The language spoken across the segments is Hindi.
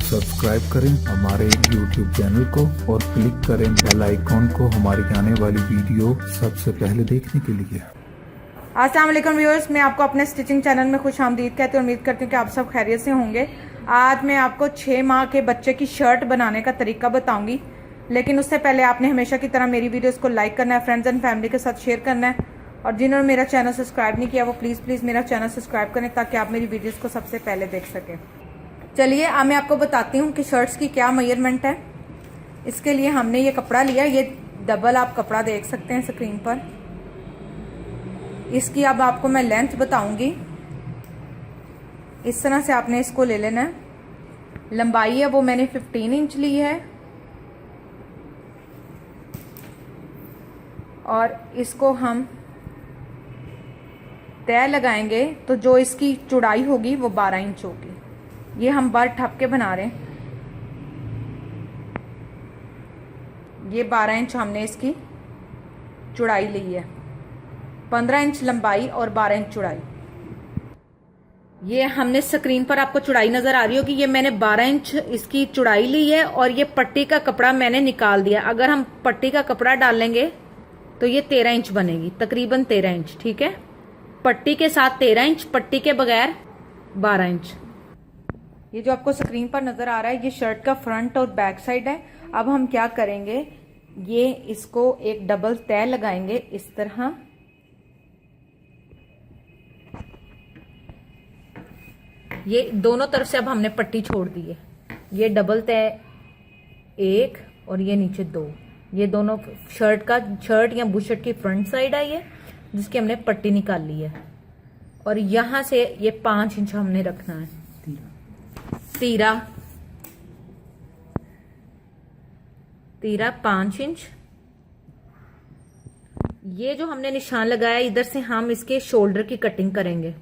सब्सक्राइब करें हमारे YouTube चैनल को और क्लिक करें बेल आइकॉन को हमारी आने वाली वीडियो सबसे पहले देखने के लिए। अस्सलाम वालेकुम व्यूअर्स, मैं आपको अपने स्टिचिंग चैनल में खुश आमदीद कहती हूँ। उम्मीद करती हूँ कि आप सब खैरियत से होंगे। आज मैं आपको 6 माह के बच्चे की शर्ट बनाने का तरीका बताऊंगी, लेकिन उससे पहले आपने हमेशा की तरह मेरी वीडियोस को लाइक करना है, फ्रेंड्स एंड फैमिली के साथ शेयर करना है, और जिन्होंने मेरा चैनल सब्सक्राइब नहीं किया वो प्लीज़ मेरा चैनल सब्सक्राइब करें ताकि आप मेरी वीडियोस को सबसे पहले देख सकें। चलिए अब मैं आपको बताती हूँ कि शर्ट्स की क्या मेजरमेंट है। इसके लिए हमने ये कपड़ा लिया, ये डबल आप कपड़ा देख सकते हैं स्क्रीन पर। इसकी अब आपको मैं लेंथ बताऊंगी। इस तरह से आपने इसको ले लेना है। लंबाई है वो मैंने 15 इंच ली है, और इसको हम तय लगाएंगे तो जो इसकी चौड़ाई होगी वो 12 इंच होगी। ये हम बार ठप के बना रहे हैं। ये 12 इंच हमने इसकी चौड़ाई ली है, 15 इंच लंबाई और 12 इंच चौड़ाई। ये हमने स्क्रीन पर आपको चौड़ाई नजर आ रही होगी, ये मैंने 12 इंच इसकी चौड़ाई ली है, और ये पट्टी का कपड़ा मैंने निकाल दिया। अगर हम पट्टी का कपड़ा डालेंगे तो ये 13 इंच बनेगी, तकरीबन 13 इंच। ठीक है, पट्टी के साथ 13 इंच, पट्टी के बगैर 12 इंच। ये जो आपको स्क्रीन पर नजर आ रहा है ये शर्ट का फ्रंट और बैक साइड है। अब हम क्या करेंगे, ये इसको एक डबल तय लगाएंगे इस तरह। ये दोनों तरफ से अब हमने पट्टी छोड़ दी है। ये डबल तय 1 और ये नीचे 2, ये दोनों शर्ट या बुशर्ट की फ्रंट साइड है ये, जिसकी हमने पट्टी निकाल ली है। और यहां से ये 5 इंच हमने रखना है तीरा 5 इंच। ये जो हमने निशान लगाया इधर से हम इसके शोल्डर की कटिंग करेंगे।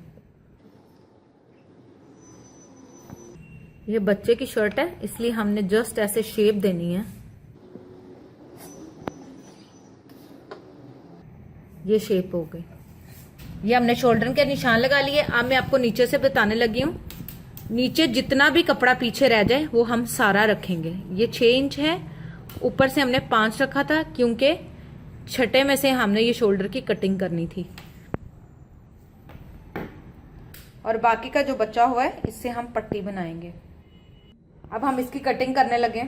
ये बच्चे की शर्ट है इसलिए हमने जस्ट ऐसे शेप देनी है। ये शेप हो गई। ये हमने शोल्डर के निशान लगा लिए। अब मैं आपको नीचे से बताने लगी हूं। नीचे जितना भी कपड़ा पीछे रह जाए वो हम सारा रखेंगे। ये 6 इंच है, ऊपर से हमने 5 रखा था क्योंकि छठे में से हमने ये शोल्डर की कटिंग करनी थी, और बाकी का जो बचा हुआ है इससे हम पट्टी बनाएंगे। अब हम इसकी कटिंग करने लगे।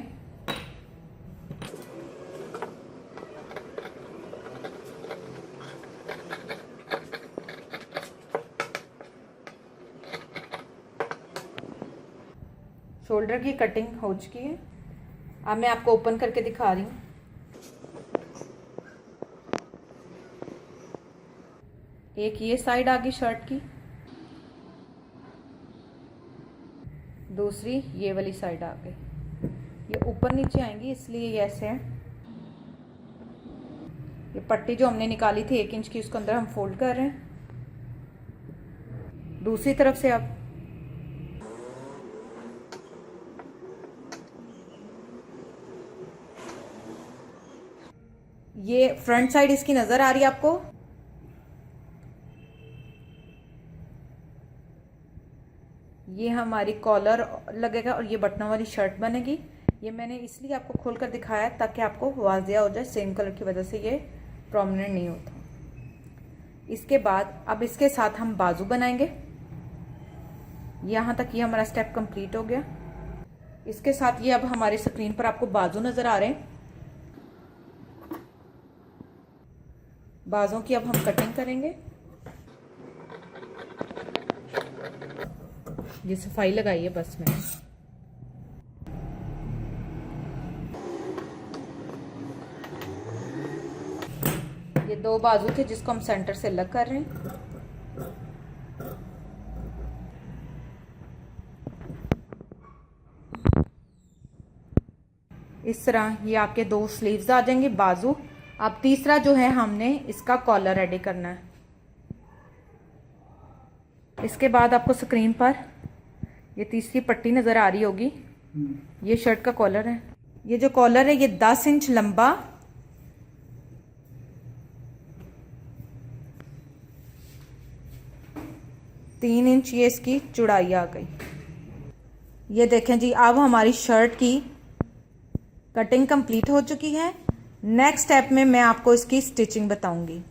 शोल्डर की कटिंग हो चुकी है। अब मैं आपको ओपन करके दिखा रही हूँ। एक ये साइड आ गई शर्ट की, दूसरी ये वाली साइड आ गई। ये ऊपर नीचे आएंगी इसलिए ये ऐसे है। ये पट्टी जो हमने निकाली थी 1 इंच की, उसको अंदर हम फोल्ड कर रहे हैं। दूसरी तरफ से अब ये फ्रंट साइड इसकी नजर आ रही है आपको। ये हमारी कॉलर लगेगा और ये बटनों वाली शर्ट बनेगी। ये मैंने इसलिए आपको खोलकर दिखाया है ताकि आपको वाज़िया हो जाए। सेम कलर की वजह से ये प्रोमिनेंट नहीं होता। इसके बाद अब इसके साथ हम बाजू बनाएंगे। यहां तक ये हमारा स्टेप कंप्लीट हो गया। इसके साथ ये अब हमारे स्क्रीन पर आपको बाजू नजर आ रहे हैं। बाजों की अब हम कटिंग करेंगे। ये सफाई लगाई है बस में। ये 2 बाजू थे जिसको हम सेंटर से अलग कर रहे हैं। इस तरह ये आपके 2 स्लीव्स आ जाएंगे, बाजू। अब तीसरा जो है हमने इसका कॉलर रेडी करना है। इसके बाद आपको स्क्रीन पर ये तीसरी पट्टी नजर आ रही होगी। ये शर्ट का कॉलर है। ये जो कॉलर है ये 10 इंच लंबा, 3 इंच ये इसकी चौड़ाई आ गई। ये देखें जी, अब हमारी शर्ट की कटिंग कंप्लीट हो चुकी है। नेक्स्ट स्टेप में मैं आपको इसकी स्टिचिंग बताऊंगी।